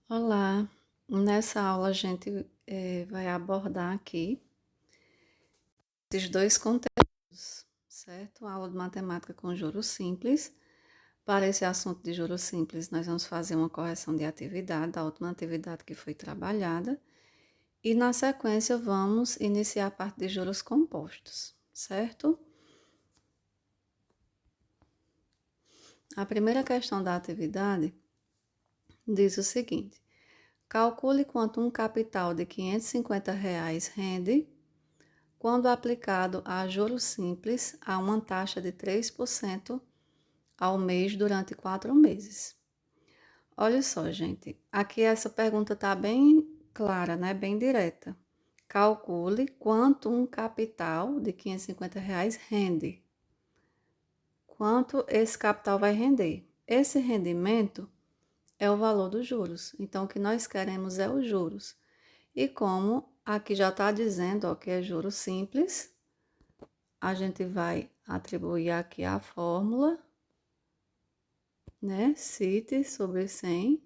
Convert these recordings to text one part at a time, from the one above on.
Olá, nessa aula a gente vai abordar aqui esses dois conteúdos, certo? A aula de matemática com juros simples. Para esse assunto de juros simples, nós vamos fazer uma correção de atividade, da última atividade que foi trabalhada, e na sequência vamos iniciar a parte de juros compostos, certo? A primeira questão da atividade diz o seguinte: calcule quanto um capital de R$ 550 rende quando aplicado a juros simples a uma taxa de 3% ao mês durante 4 meses. Olha só, gente, aqui essa pergunta está bem clara, né? Bem direta. Calcule quanto um capital de R$ 550 rende. Quanto esse capital vai render? Esse rendimento é o valor dos juros. Então, o que nós queremos é os juros. E como aqui já está dizendo, ó, que é juros simples, a gente vai atribuir aqui a fórmula, né? CIT sobre 100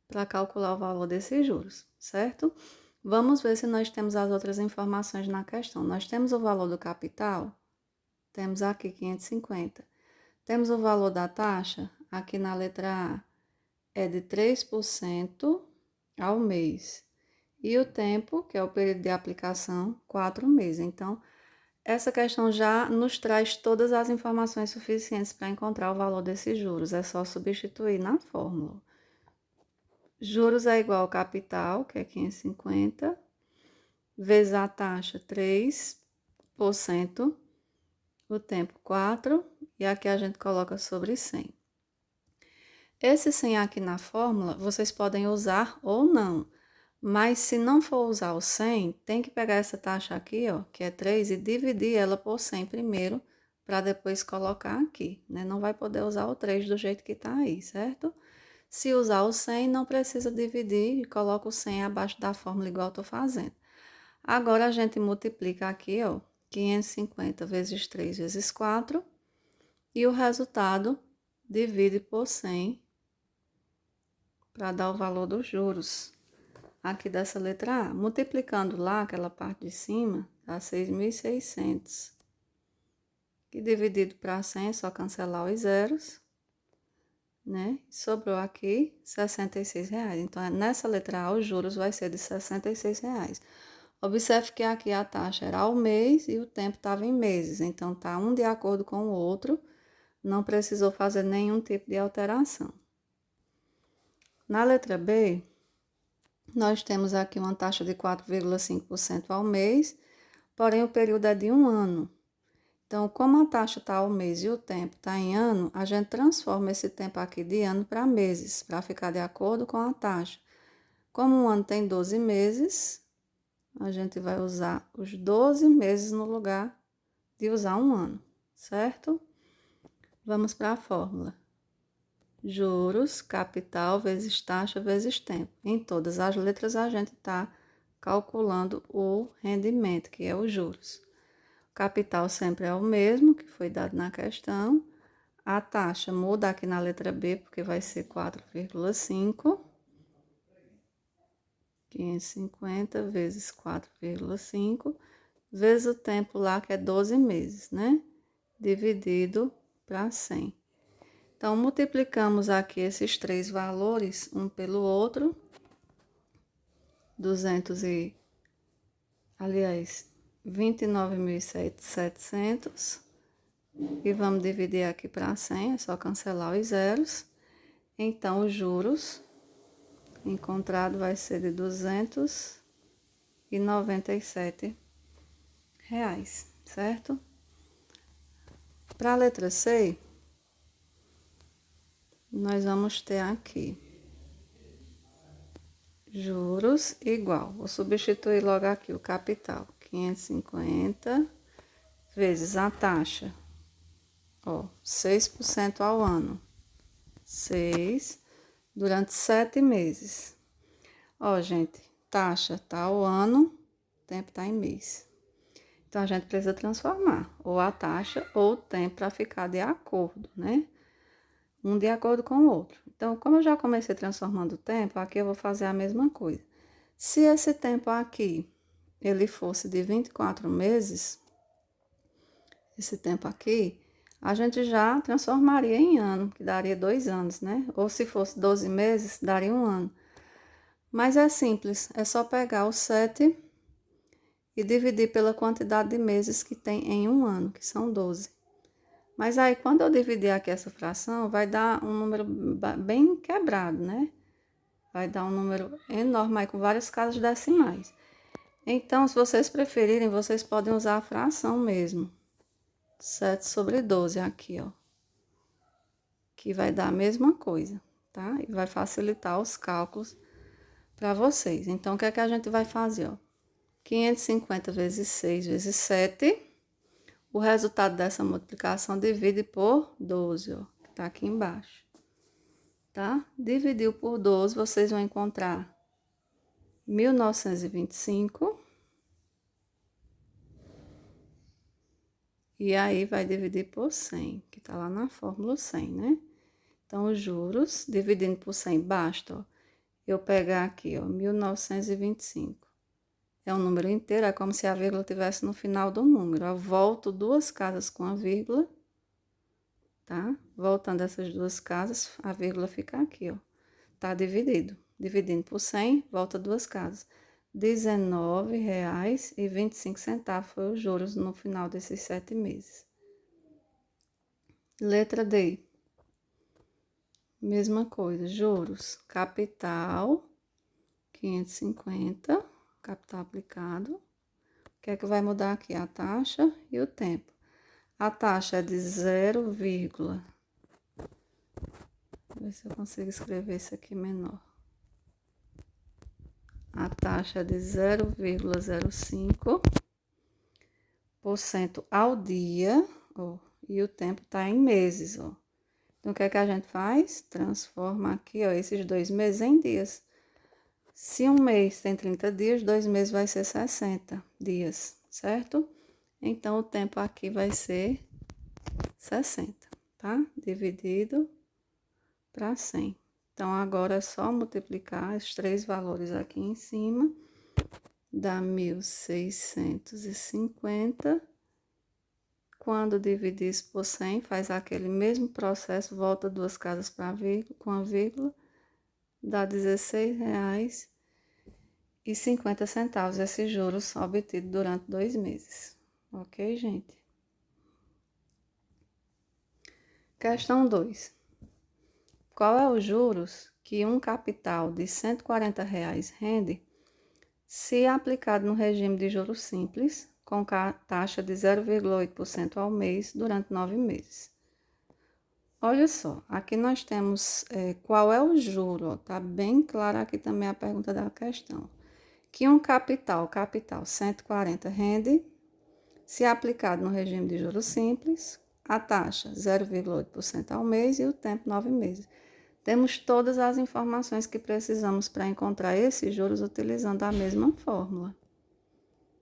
para calcular o valor desses juros, certo? Vamos ver se nós temos as outras informações na questão. Nós temos o valor do capital, temos aqui 550. Temos o valor da taxa, aqui na letra A, é de 3% ao mês. E o tempo, que é o período de aplicação, 4 meses. Então, essa questão já nos traz todas as informações suficientes para encontrar o valor desses juros. É só substituir na fórmula. Juros é igual ao capital, que é 550, vezes a taxa 3%, o tempo 4, e aqui a gente coloca sobre 100. Esse 100 aqui na fórmula, vocês podem usar ou não. Mas se não for usar o 100, tem que pegar essa taxa aqui, ó, que é 3, e dividir ela por 100 primeiro, para depois colocar aqui, né? Não vai poder usar o 3 do jeito que tá aí, certo? Se usar o 100, não precisa dividir e coloca o 100 abaixo da fórmula igual eu tô fazendo. Agora, a gente multiplica aqui, ó, 550 vezes 3 vezes 4, e o resultado divide por 100 para dar o valor dos juros aqui dessa letra A. Multiplicando lá, aquela parte de cima, dá 6.600. E dividido para 100, é só cancelar os zeros, né? Sobrou aqui R$ 66. Então, nessa letra A, os juros vai ser de R$ 66. Observe que aqui a taxa era ao mês e o tempo estava em meses. Então, tá um de acordo com o outro. Não precisou fazer nenhum tipo de alteração. Na letra B, nós temos aqui uma taxa de 4,5% ao mês, porém o período é de 1 ano. Então, como a taxa está ao mês e o tempo está em ano, a gente transforma esse tempo aqui de ano para meses, para ficar de acordo com a taxa. Como um ano tem 12 meses, a gente vai usar os 12 meses no lugar de usar um ano, certo? Vamos para a fórmula. Juros, capital, vezes taxa, vezes tempo. Em todas as letras a gente está calculando o rendimento, que é os juros. O capital sempre é o mesmo, que foi dado na questão. A taxa muda aqui na letra B, porque vai ser 4,5. 550 vezes 4,5, vezes o tempo lá, que é 12 meses, né? Dividido para 100. Então, multiplicamos aqui esses três valores, um pelo outro. 29.700. E vamos dividir aqui para 100, é só cancelar os zeros. Então, os juros encontrado vai ser de R$ 297, certo? Para a letra C, nós vamos ter aqui juros igual. Vou substituir logo aqui o capital. 550 vezes a taxa. Ó, 6% ao ano. 6 durante 7 meses. Ó, gente, taxa tá ao ano, tempo tá em mês. Então, a gente precisa transformar ou a taxa ou o tempo para ficar de acordo, né? Um de acordo com o outro. Então, como eu já comecei transformando o tempo, aqui eu vou fazer a mesma coisa. Se esse tempo aqui, ele fosse de 24 meses, esse tempo aqui, a gente já transformaria em ano, que daria 2 anos, né? Ou se fosse 12 meses, daria 1 ano. Mas é simples, é só pegar o 7 e dividir pela quantidade de meses que tem em 1 ano, que são 12. Mas aí, quando eu dividir aqui essa fração, vai dar um número bem quebrado, né? Vai dar um número enorme aí, com várias casas decimais. Então, se vocês preferirem, vocês podem usar a fração mesmo. 7 sobre 12 aqui, ó. Que vai dar a mesma coisa, tá? E vai facilitar os cálculos para vocês. Então, o que é que a gente vai fazer, ó? 550 vezes 6 vezes 7. O resultado dessa multiplicação divide por 12, ó, que tá aqui embaixo. Tá? Dividiu por 12, vocês vão encontrar 1925. E aí, vai dividir por 100, que tá lá na fórmula 100, né? Então, os juros, dividindo por 100, basta, ó, eu pegar aqui, ó, 1925. É um número inteiro, é como se a vírgula estivesse no final do número. Eu volto 2 casas com a vírgula, tá? Voltando essas 2 casas, a vírgula fica aqui, ó. Tá dividido. Dividindo por 100, volta 2 casas. R$19,25 foi os juros no final desses 7 meses. Letra D. Mesma coisa, juros. Capital, 550, capital aplicado. O que é que vai mudar aqui? A taxa e o tempo. A taxa é de 0, vou ver se eu consigo escrever isso aqui menor. A taxa é de 0,05% ao dia, ó, e o tempo tá em meses, ó. Então, o que é que a gente faz? Transforma aqui, ó, esses 2 meses em dias. Se um mês tem 30 dias, 2 meses vai ser 60 dias, certo? Então, o tempo aqui vai ser 60, tá? Dividido para 100. Então, agora é só multiplicar os 3 valores aqui em cima, dá 1650. Quando dividir isso por 100, faz aquele mesmo processo, volta 2 casas para com a vírgula, dá R$16,50 esses juros obtidos durante 2 meses. Ok, gente? Questão 2. Qual é os juros que um capital de R$140 rende se aplicado no regime de juros simples, com taxa de 0,8% ao mês durante 9 meses? Olha só, aqui nós temos qual é o juro, tá bem claro aqui também a pergunta da questão. Que um capital 140 rende, se aplicado no regime de juros simples, a taxa 0,8% ao mês e o tempo 9 meses. Temos todas as informações que precisamos para encontrar esses juros utilizando a mesma fórmula.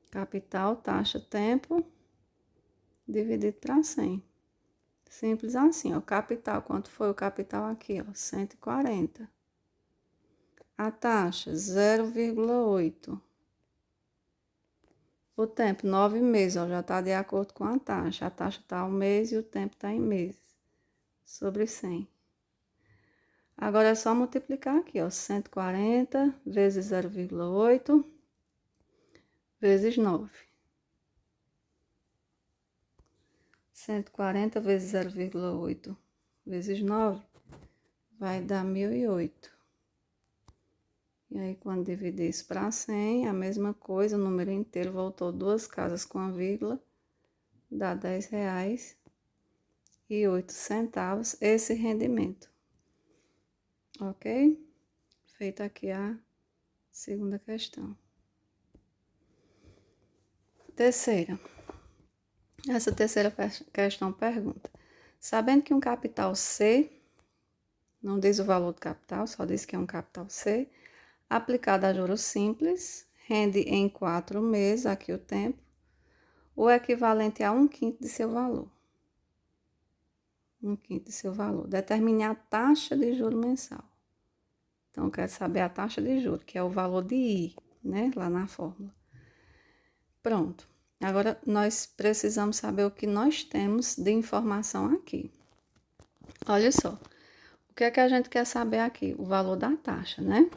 Capital, taxa, tempo, dividido para 100. Simples assim, ó. Capital, quanto foi o capital aqui, ó? 140. A taxa, 0,8. O tempo, 9 meses, ó, já está de acordo com a taxa. A taxa está ao mês e o tempo está em meses. Sobre 100. Agora é só multiplicar aqui, ó. 140 vezes 0,8 vezes 9. 140 vezes 0,8 vezes 9 vai dar 1008. E aí, quando dividir isso para 100, a mesma coisa, o número inteiro voltou 2 casas com a vírgula, dá R$10,08 esse rendimento. Ok? Feita aqui a segunda questão. Terceira. Essa terceira questão pergunta: sabendo que um capital C, não diz o valor do capital, só diz que é um capital C, aplicado a juros simples, rende em 4 meses, aqui o tempo, o equivalente a 1/5 de seu valor. 1/5 de seu valor. Determine a taxa de juro mensal. Então, eu quero saber a taxa de juro, que é o valor de I, né? Lá na fórmula. Pronto. Agora, nós precisamos saber o que nós temos de informação aqui. Olha só. O que é que a gente quer saber aqui? O valor da taxa, né?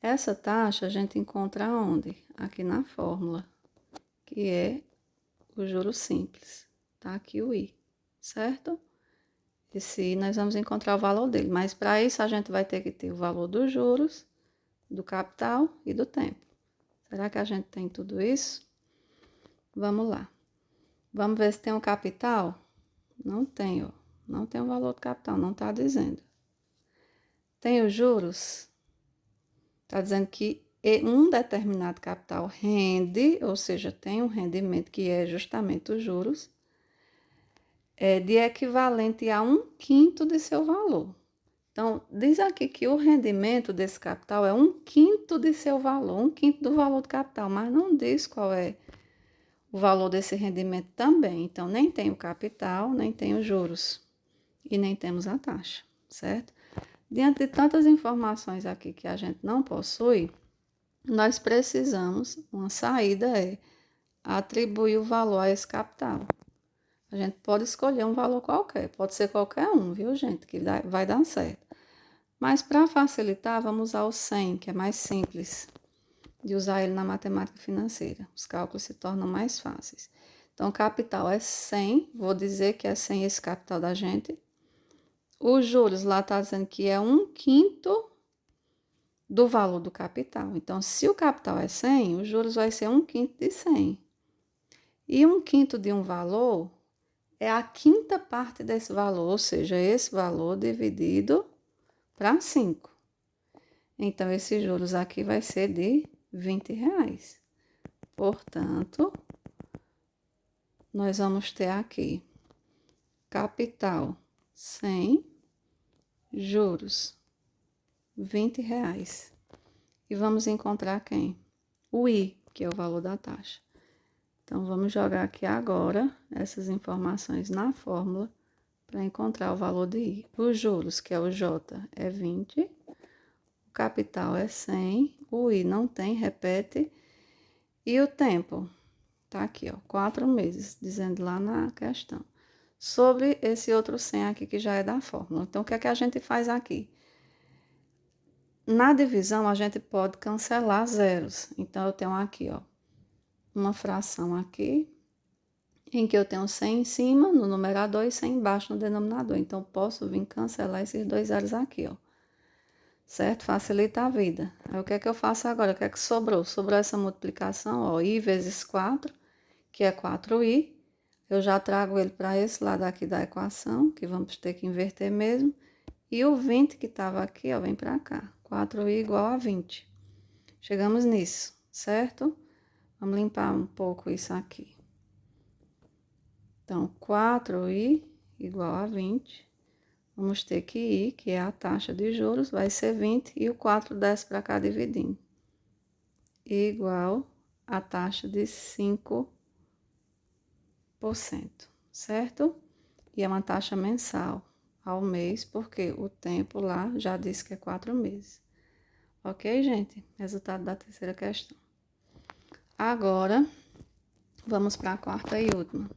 Essa taxa a gente encontra onde? Aqui na fórmula, que é o juro simples. Tá aqui o I, certo? Esse I nós vamos encontrar o valor dele, mas para isso a gente vai ter que ter o valor dos juros, do capital e do tempo. Será que a gente tem tudo isso? Vamos lá. Vamos ver se tem o capital? Não tem, ó. Não tem o valor do capital, não está dizendo. Tem os juros? Está dizendo que um determinado capital rende, ou seja, tem um rendimento que é justamente os juros, de equivalente a 1/5 de seu valor. Então, diz aqui que o rendimento desse capital é 1/5 de seu valor, 1/5 do valor do capital, mas não diz qual é o valor desse rendimento também. Então, nem tem o capital, nem tem os juros e nem temos a taxa, certo? Diante de tantas informações aqui que a gente não possui, nós precisamos, uma saída é atribuir o valor a esse capital. A gente pode escolher um valor qualquer, pode ser qualquer um, viu, gente, que vai dar certo. Mas para facilitar, vamos usar o 100, que é mais simples de usar ele na matemática financeira. Os cálculos se tornam mais fáceis. Então, o capital é 100, vou dizer que é 100 esse capital da gente. Os juros lá está dizendo que é 1/5 do valor do capital. Então, se o capital é 100, os juros vai ser 1/5 de 100. E 1/5 de um valor é a quinta parte desse valor, ou seja, esse valor dividido para 5. Então, esses juros aqui vai ser de R$ 20. Portanto, nós vamos ter aqui capital 100, juros R$ 20. E vamos encontrar quem? O I, que é o valor da taxa. Então, vamos jogar aqui agora essas informações na fórmula para encontrar o valor de I. Os juros, que é o J, é 20. O capital é 100. O I não tem, repete. E o tempo? Tá aqui, ó, 4 meses, dizendo lá na questão. Sobre esse outro 100 aqui, que já é da fórmula. Então, o que é que a gente faz aqui? Na divisão, a gente pode cancelar zeros. Então, eu tenho aqui, ó, uma fração aqui, em que eu tenho 100 em cima, no numerador, e 100 embaixo no denominador. Então, posso vir cancelar esses dois zeros aqui, ó. Certo? Facilita a vida. Aí, o que é que eu faço agora? O que é que sobrou? Sobrou essa multiplicação, ó, I vezes 4, que é 4i. Eu já trago ele para esse lado aqui da equação, que vamos ter que inverter mesmo. E o 20 que estava aqui, ó, vem para cá. 4i igual a 20. Chegamos nisso, certo? Vamos limpar um pouco isso aqui. Então, 4i igual a 20. Vamos ter que I, que é a taxa de juros, vai ser 20. E o 4 desce para cá dividindo. Igual a taxa de 5%, certo? E é uma taxa mensal ao mês, porque o tempo lá já disse que é 4 meses. Ok, gente? Resultado da terceira questão. Agora, vamos para a quarta e última.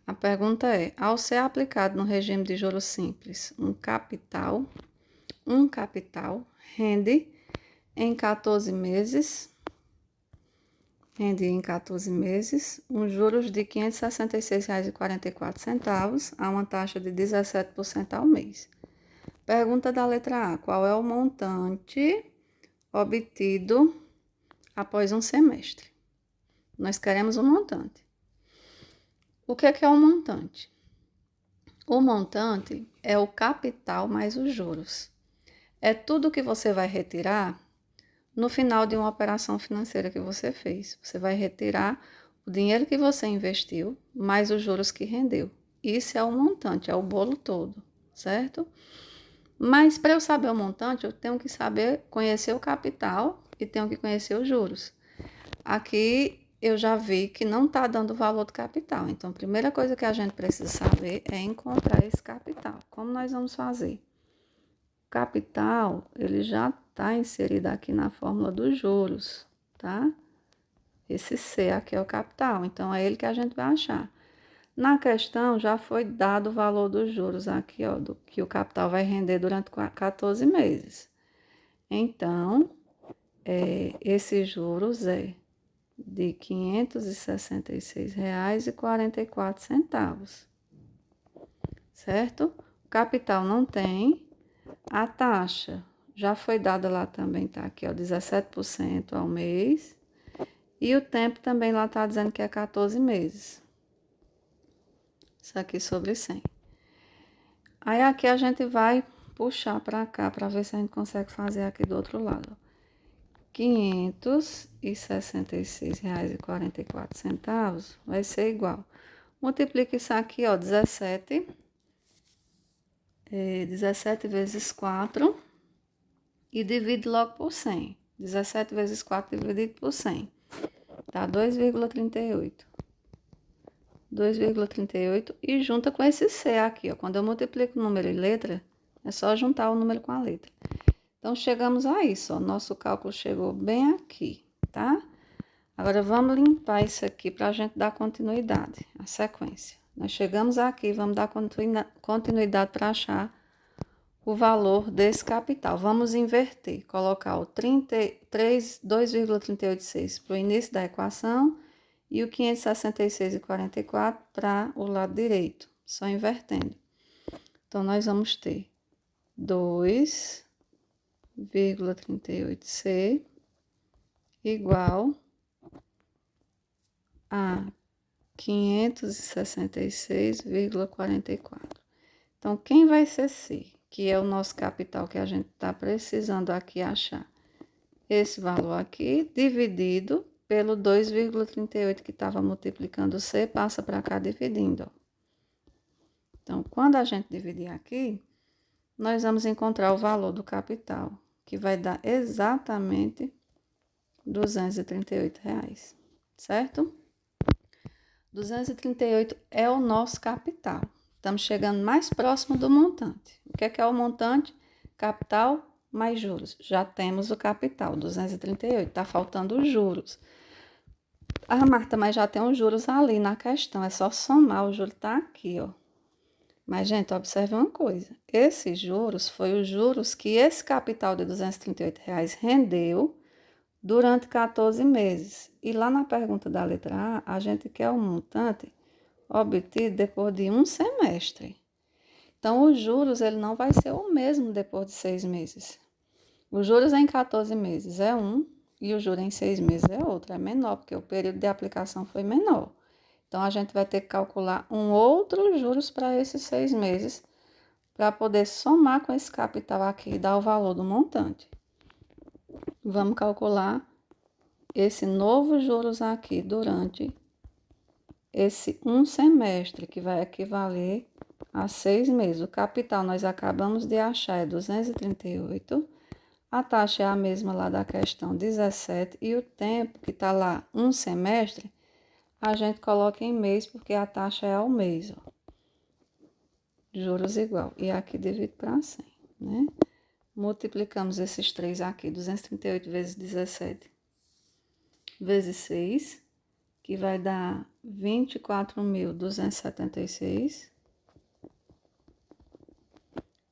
A pergunta é: ao ser aplicado no regime de juros simples, um capital rende em 14 meses, juros de R$ 566,44 a uma taxa de 17% ao mês. Pergunta da letra A: qual é o montante obtido após um semestre? Nós queremos um montante. O que é um montante? O montante é o capital mais os juros. É tudo que você vai retirar no final de uma operação financeira que você fez. Você vai retirar o dinheiro que você investiu, mais os juros que rendeu. Isso é o montante, é o bolo todo, certo? Mas para eu saber o montante, eu tenho que saber conhecer o capital e tenho que conhecer os juros. Aqui eu já vi que não está dando o valor do capital. Então, a primeira coisa que a gente precisa saber é encontrar esse capital. Como nós vamos fazer? O capital, ele já está inserido aqui na fórmula dos juros, tá? Esse C aqui é o capital, então é ele que a gente vai achar. Na questão já foi dado o valor dos juros aqui, ó, do que o capital vai render durante 14 meses. Então, esses juros é de R$ 566,44, certo? O capital não tem, a taxa já foi dada lá também, tá aqui, ó, 17% ao mês. E o tempo também lá tá dizendo que é 14 meses. Isso aqui sobre 100. Aí aqui a gente vai puxar para cá para ver se a gente consegue fazer aqui do outro lado. R$ 566,44 vai ser igual. Multiplica isso aqui, ó, 17 vezes 4 e divide logo por 100. 17 vezes 4 dividido por 100. Tá 2,38. 2,38 e junta com esse C aqui, ó. Quando eu multiplico o número e letra, é só juntar o número com a letra. Então, chegamos a isso, ó. Nosso cálculo chegou bem aqui, tá? Agora, vamos limpar isso aqui para a gente dar continuidade, a sequência. Nós chegamos aqui, vamos dar continuidade para achar o valor desse capital. Vamos inverter, colocar o 2,386 para o início da equação e o 566,44 para o lado direito, só invertendo. Então, nós vamos ter 2,38C igual a 566,44. Então, quem vai ser C? Que é o nosso capital que a gente está precisando aqui achar. Esse valor aqui, dividido pelo 2,38 que estava multiplicando C, passa para cá dividindo, ó. Então, quando a gente dividir aqui, nós vamos encontrar o valor do capital, que vai dar exatamente R$ 238, certo? 238 é o nosso capital. Estamos chegando mais próximo do montante. O que é o montante? Capital mais juros. Já temos o capital, 238. Está faltando os juros. Ah, Marta, mas já tem os juros ali na questão. É só somar. O juro está aqui, ó. Mas, gente, observe uma coisa. Esses juros foi os juros que esse capital de R$ 238 rendeu durante 14 meses. E lá na pergunta da letra A, a gente quer o montante obtido depois de um semestre. Então, os juros ele não vai ser o mesmo depois de 6 meses. Os juros em 14 meses é um e o juro em 6 meses é outro, é menor, porque o período de aplicação foi menor. Então, a gente vai ter que calcular um outro juros para esses 6 meses, para poder somar com esse capital aqui e dar o valor do montante. Vamos calcular esse novo juros aqui durante esse um semestre, que vai equivaler a 6 meses. O capital nós acabamos de achar é 238. A taxa é a mesma lá da questão 17. E o tempo que está lá um semestre, a gente coloca em mês, porque a taxa é ao mês, ó. Juros igual. E aqui divide para 100, né? Multiplicamos esses três aqui, 238 vezes 17 vezes 6, que vai dar 24.276.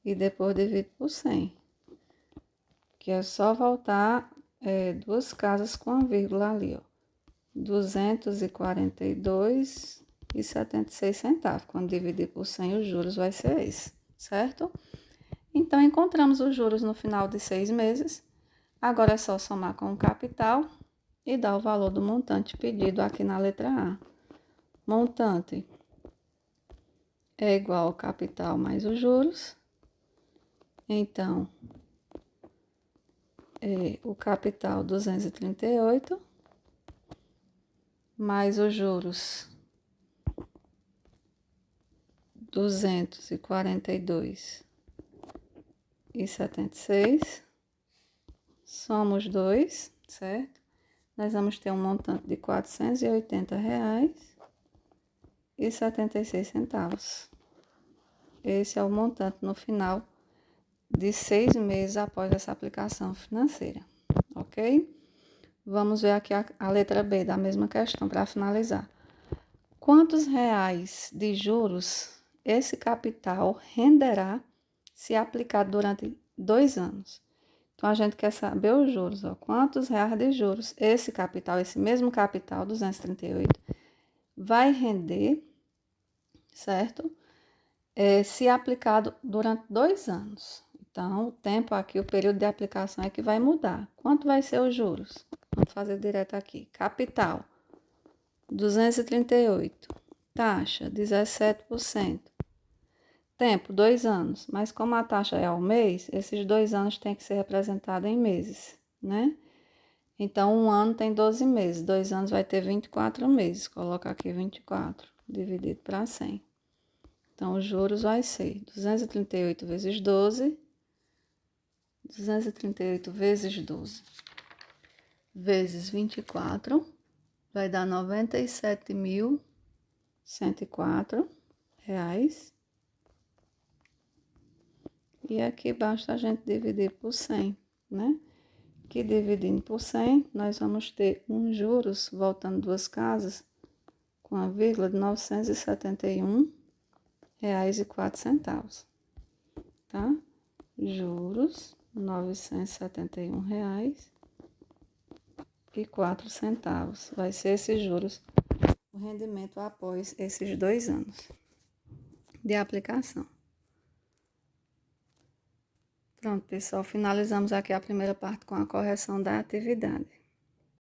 E depois divide por 100. Que é só voltar duas casas com a vírgula ali, ó. 242,76 centavos. Quando dividir por 100, os juros vai ser esse, certo? Então, encontramos os juros no final de 6 meses. Agora é só somar com o capital e dar o valor do montante pedido aqui na letra A. Montante é igual ao capital mais os juros. Então, o capital 238 mais os juros 242,76. Somos 2, certo? nós vamos ter um montante de R$ 480,76. Esse é o montante no final de 6 meses após essa aplicação financeira, ok? Vamos ver aqui a letra B da mesma questão para finalizar. Quantos reais de juros esse capital renderá se aplicado durante 2 anos? Então, a gente quer saber os juros. Ó. Quantos reais de juros esse capital, esse mesmo capital, 238, vai render, certo? Se aplicado durante 2 anos. Então, o tempo aqui, o período de aplicação é que vai mudar. Quanto vai ser os juros? Vamos fazer direto aqui. Capital, 238. Taxa, 17%. Tempo, 2 anos. Mas como a taxa é ao mês, esses 2 anos têm que ser representados em meses, né? Então, um ano tem 12 meses. 2 anos vai ter 24 meses. Coloca aqui 24, dividido para 100. Então, os juros vai ser 238 vezes 12. 238 vezes 12 vezes 24 vai dar R$ 97.104. E aqui basta a gente dividir por 100, né? Que dividindo por 100, nós vamos ter juros, voltando 2 casas, com a vírgula de R$ 971,04, tá? Juros, R$ 971,04. Vai ser esses juros, o rendimento após esses 2 anos de aplicação. Pronto, pessoal, finalizamos aqui a primeira parte com a correção da atividade.